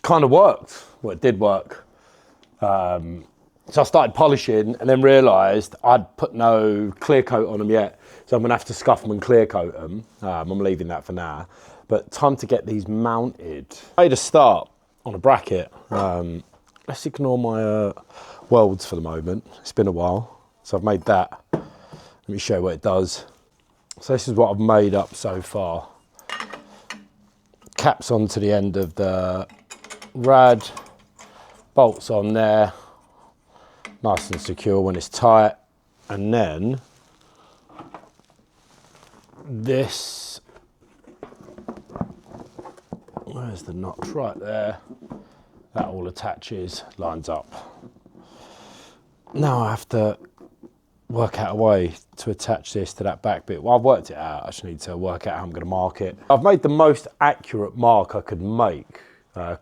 kind of worked. Well, it did work. So I started polishing and then realised I'd put no clear coat on them yet. So I'm going to have to scuff them and clear coat them. I'm leaving that for now. But time to get these mounted. I made a start on a bracket. Let's ignore my welds for the moment. It's been a while. So I've made that. Let me show you what it does. So this is what I've made up so far. Caps onto the end of the rad. Bolts on there. Nice and secure when it's tight. And then this, where's the notch? Right there. That all attaches, lines up. Now I have to work out a way to attach this to that back bit. Well, I've worked it out. I just need to work out how I'm going to mark it. I've made the most accurate mark I could make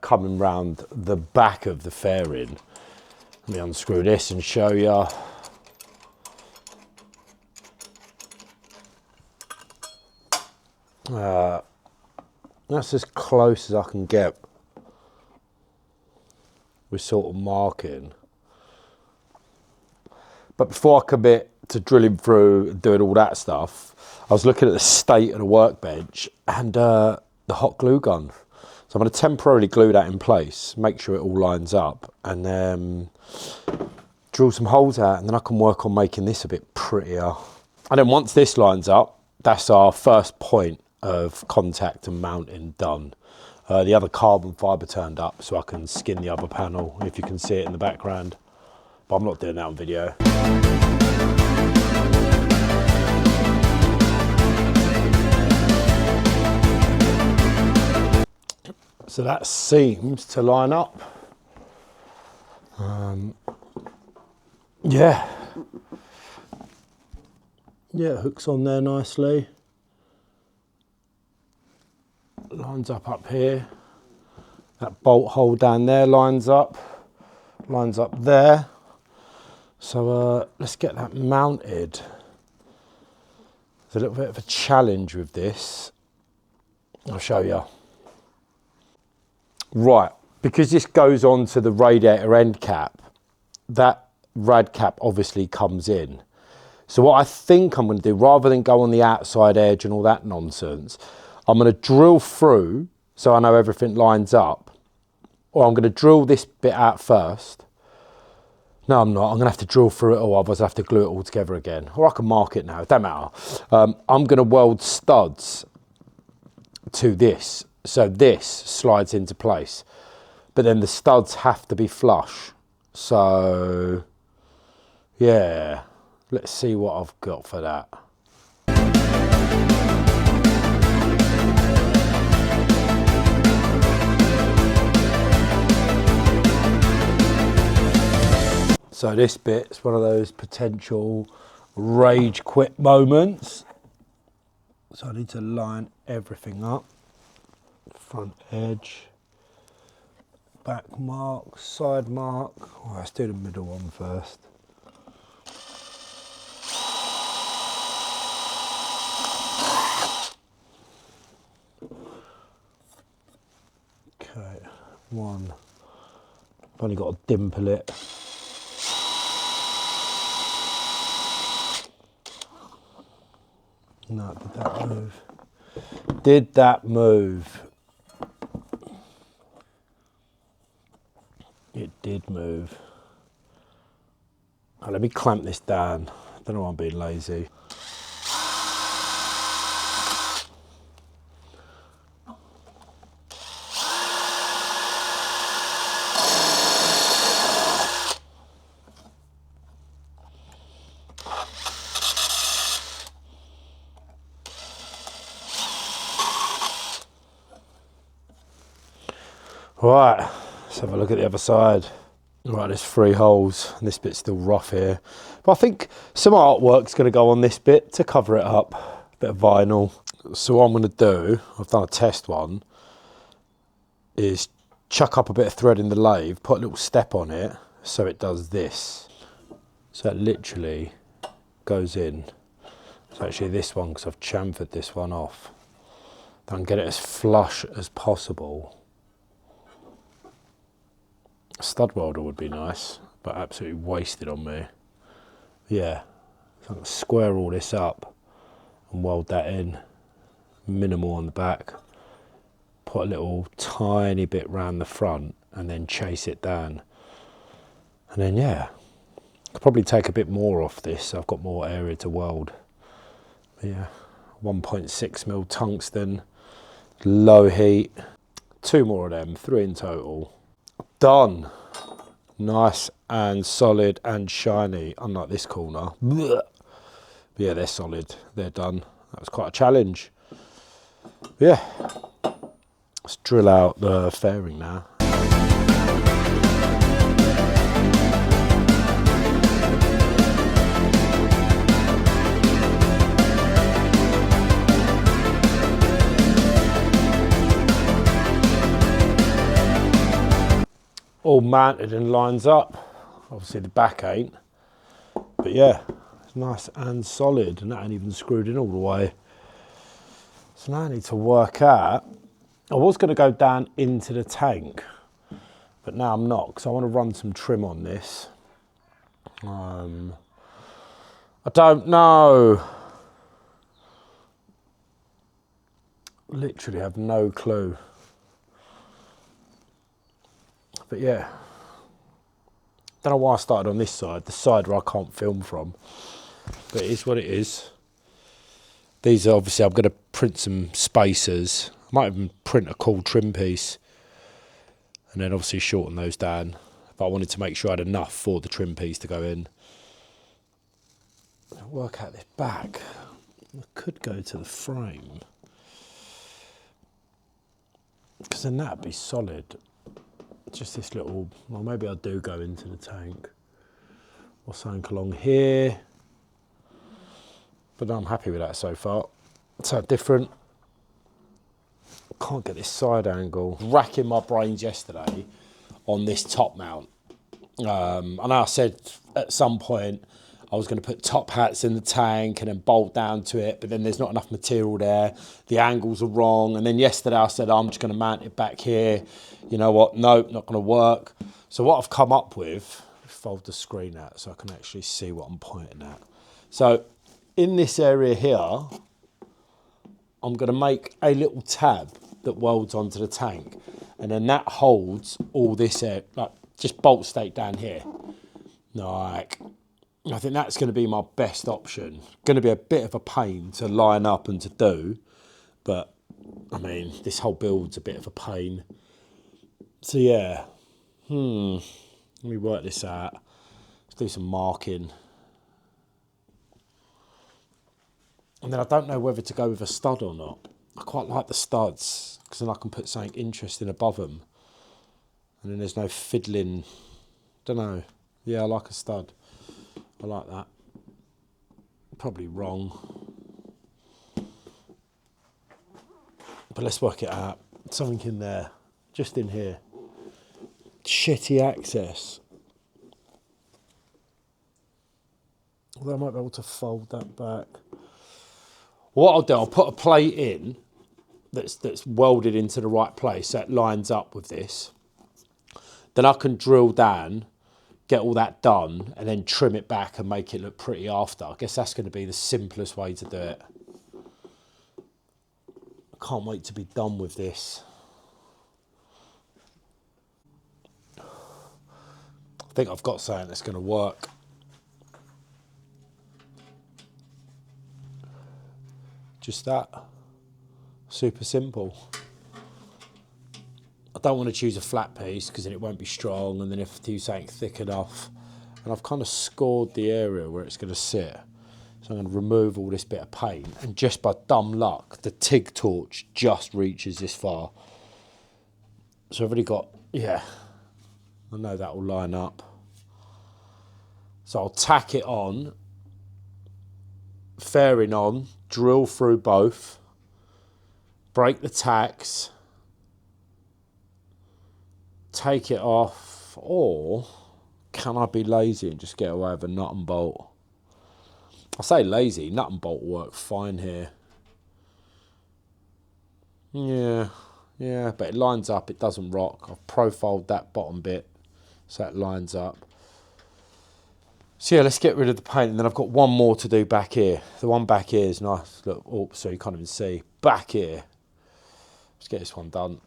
coming round the back of the fairing. Let me unscrew this and show you. That's as close as I can get with sort of marking. But before I commit to drilling through and doing all that stuff, I was looking at the state of the workbench and the hot glue gun. So I'm going to temporarily glue that in place, make sure it all lines up, and then drill some holes out, and then I can work on making this a bit prettier. And then once this lines up, that's our first point of contact and mounting done. The other carbon fibre turned up so I can skin the other panel, if you can see it in the background. But I'm not doing that on video. So that seems to line up. Yeah, it hooks on there nicely. Lines up here. That bolt hole down there lines up there. So let's get that mounted. There's a little bit of a challenge with this. I'll show you. Right, because this goes on to the radiator end cap, that rad cap obviously comes in. So what I think I'm going to do, rather than go on the outside edge and all that nonsense, I'm going to drill through so I know everything lines up, or I'm going to drill this bit out first. No, I'm not. I'm going to have to drill through it all, otherwise I have to glue it all together again. Or I can mark it now, it don't matter. I'm going to weld studs to this. So this slides into place, but then the studs have to be flush. So yeah, let's see what I've got for that. So this bit's one of those potential rage quit moments. So I need to line everything up. Front edge, back mark, side mark. Oh, let's do the middle one first. Okay, one. I've only got to dimple it. No, did that move? Did that move? It did move. Oh, let me clamp this down. I don't know why I'm being lazy. Right, let's have a look at the other side. Right, there's 3 holes, and this bit's still rough here. But I think some artwork's going to go on this bit to cover it up. A bit of vinyl. So what I'm going to do, I've done a test one, is chuck up a bit of thread in the lathe, put a little step on it, so it does this. So it literally goes in. It's actually this one, because I've chamfered this one off. Then get it as flush as possible. Stud welder would be nice, but absolutely wasted on me. Yeah, so I'm going to square all this up and weld that in. Minimal on the back. Put a little tiny bit round the front and then chase it down. And then, yeah, could probably take a bit more off this, so I've got more area to weld. But yeah, 1.6mm tungsten, low heat. 2 more of them, 3 in total. Done. Nice and solid and shiny, unlike this corner. Blech. But yeah, they're solid, they're done. That was quite a challenge. But yeah, let's drill out the fairing now. All mounted and lines up. Obviously the back ain't, but yeah, it's nice and solid, and that ain't even screwed in all the way. So now I need to work out, I was going to go down into the tank, but now I'm not, because I want to run some trim on this. I don't know. Literally have no clue. But yeah, don't know why I started on this side, the side where I can't film from, but it is what it is. These are obviously, I'm going to print some spacers. I might even print a cool trim piece and then obviously shorten those down. But I wanted to make sure I had enough for the trim piece to go in. I'll work out this back. I could go to the frame, because then that'd be solid. Just this little, well, maybe I do go into the tank or something along here, but I'm happy with that so far. So different. Can't get this side angle. Racking my brains yesterday on this top mount. I know I said at some point I was going to put top hats in the tank and then bolt down to it, but then there's not enough material there. The angles are wrong. And then yesterday I said, I'm just going to mount it back here. You know what? Nope, not going to work. So what I've come up with, fold the screen out so I can actually see what I'm pointing at. So in this area here, I'm going to make a little tab that welds onto the tank. And then that holds all this air, like just bolt stake down here. Like, I think that's going to be my best option. Going to be a bit of a pain to line up and to do, but I mean, this whole build's a bit of a pain. So yeah, let me work this out. Let's do some marking. And then I don't know whether to go with a stud or not. I quite like the studs, because then I can put something interesting above them. And then there's no fiddling. Don't know. Yeah, I like a stud. I like that. Probably wrong. But let's work it out. Something in there. Just in here. Shitty access. Although I might be able to fold that back. What I'll do, I'll put a plate in that's welded into the right place, so it lines up with this. Then I can drill down, get all that done, and then trim it back and make it look pretty after. I guess that's going to be the simplest way to do it. I can't wait to be done with this. I think I've got something that's going to work. Just that. Super simple. I don't want to choose a flat piece because then it won't be strong, and then if I do something thick enough, and I've kind of scored the area where it's going to sit. So I'm going to remove all this bit of paint, and just by dumb luck, the TIG torch just reaches this far. So I've already got, yeah, I know that will line up. So I'll tack it on, fairing on, drill through both, break the tacks, take it off, or can I be lazy and just get away with a nut and bolt? I say lazy, nut and bolt work fine here. Yeah, but it lines up, it doesn't rock. I've profiled that bottom bit So that lines up. So yeah, let's get rid of the paint, and then I've got one more to do back here. The one back here is nice. Look, oh, so you can't even see. Back here. Let's get this one done.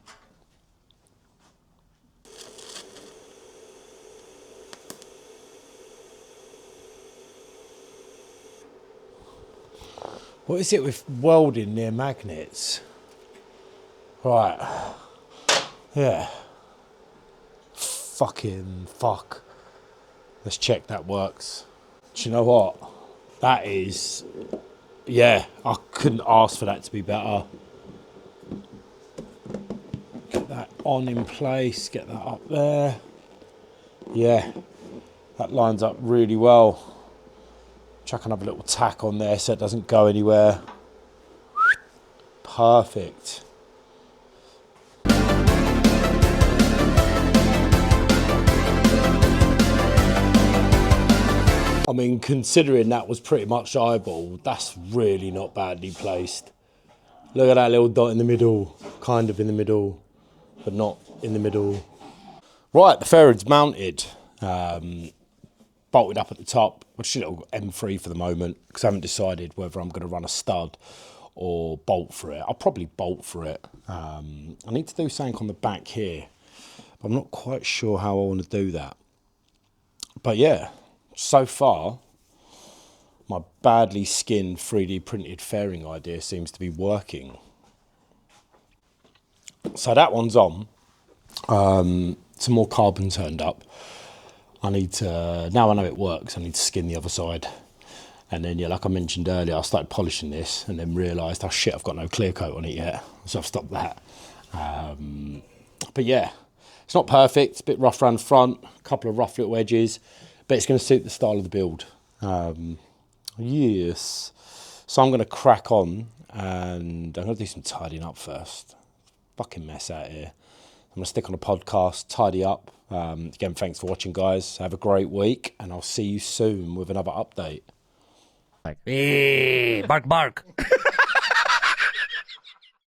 What is it with welding near magnets? Right. Yeah. Fucking fuck. Let's check that works. Do you know what? That is... Yeah, I couldn't ask for that to be better. Get that on in place. Get that up there. Yeah. That lines up really well. Chuck another little tack on there so it doesn't go anywhere. Perfect. I mean, considering that was pretty much eyeball, that's really not badly placed. Look at that little dot in the middle, kind of in the middle, but not in the middle. Right, the fairings mounted. Bolted up at the top. I'll just a little M3 for the moment because I haven't decided whether I'm going to run a stud or bolt for it. I'll probably bolt for it. I need to do something on the back here, but I'm not quite sure how I want to do that. But yeah, so far, my badly skinned 3D printed fairing idea seems to be working. So that one's on. Some more carbon turned up. I need to, now I know it works, I need to skin the other side. And then, yeah, like I mentioned earlier, I started polishing this and then realised, oh shit, I've got no clear coat on it yet. So I've stopped that. But yeah, it's not perfect. It's a bit rough around the front, a couple of rough little edges, but it's going to suit the style of the build. Yes. So I'm going to crack on and I'm going to do some tidying up first. Fucking mess out here. I'm going to stick on a podcast, tidy up. Again, thanks for watching, guys. Have a great week, and I'll see you soon with another update. Like, hey, bark, bark.